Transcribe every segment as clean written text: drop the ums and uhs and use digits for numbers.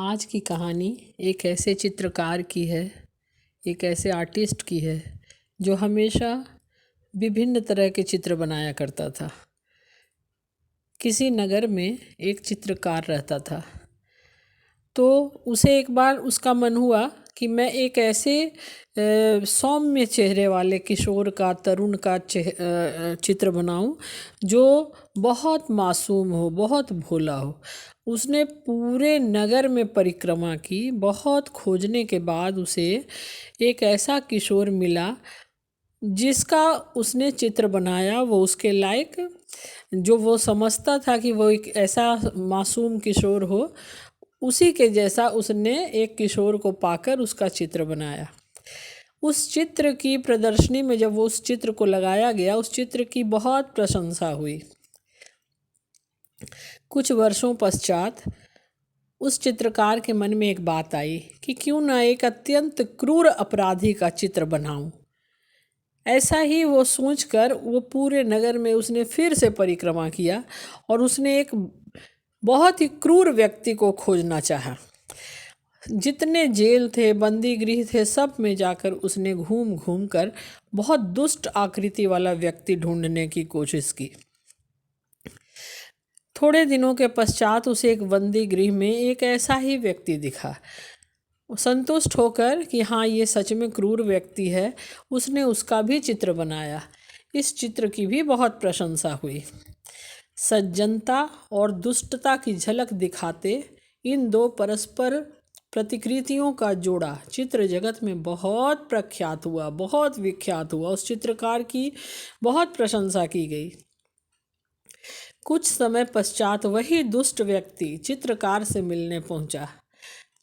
आज की कहानी एक ऐसे चित्रकार की है, एक ऐसे आर्टिस्ट की है जो हमेशा विभिन्न तरह के चित्र बनाया करता था। किसी नगर में एक चित्रकार रहता था, तो उसे एक बार उसका मन हुआ कि मैं एक ऐसे सौम्य चेहरे वाले किशोर का, तरुण का चित्र बनाऊं जो बहुत मासूम हो, बहुत भोला हो। उसने पूरे नगर में परिक्रमा की। बहुत खोजने के बाद उसे एक ऐसा किशोर मिला जिसका उसने चित्र बनाया, वो उसके लायक, जो वो समझता था कि वो एक ऐसा मासूम किशोर हो, उसी के जैसा उसने एक किशोर को पाकर उसका चित्र बनाया। उस चित्र की प्रदर्शनी में जब वो उस चित्र को लगाया गया, उस चित्र की बहुत प्रशंसा हुई। कुछ वर्षों पश्चात उस चित्रकार के मन में एक बात आई कि क्यों ना एक अत्यंत क्रूर अपराधी का चित्र बनाऊं। ऐसा ही वो सोचकर वो पूरे नगर में उसने फिर से परिक्रमा किया और उसने एक बहुत ही क्रूर व्यक्ति को खोजना चाहा। जितने जेल थे, बंदी गृह थे, सब में जाकर उसने घूम घूम कर बहुत दुष्ट आकृति वाला व्यक्ति ढूंढने की कोशिश की। थोड़े दिनों के पश्चात उसे एक बंदी गृह में एक ऐसा ही व्यक्ति दिखा। संतुष्ट होकर कि हाँ, ये सच में क्रूर व्यक्ति है, उसने उसका भी चित्र बनाया। इस चित्र की भी बहुत प्रशंसा हुई। सज्जनता और दुष्टता की झलक दिखाते इन दो परस्पर प्रतिकृतियों का जोड़ा चित्र जगत में बहुत प्रख्यात हुआ, बहुत विख्यात हुआ। उस चित्रकार की बहुत प्रशंसा की गई। कुछ समय पश्चात वही दुष्ट व्यक्ति चित्रकार से मिलने पहुंचा।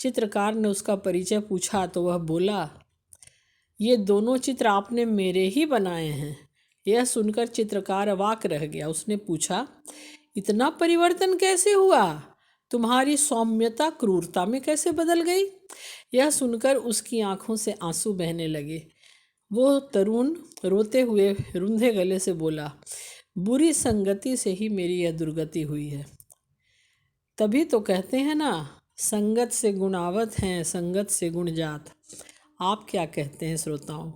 चित्रकार ने उसका परिचय पूछा तो वह बोला, ये दोनों चित्र आपने मेरे ही बनाए हैं। यह सुनकर चित्रकार अवाक रह गया। उसने पूछा, इतना परिवर्तन कैसे हुआ? तुम्हारी सौम्यता क्रूरता में कैसे बदल गई? यह सुनकर उसकी आंखों से आंसू बहने लगे। वो तरुण रोते हुए रुंधे गले से बोला, बुरी संगति से ही मेरी यह दुर्गति हुई है। तभी तो कहते हैं ना, संगत से गुण आवत हैं, संगत से गुण जात। आप क्या कहते हैं श्रोताओं?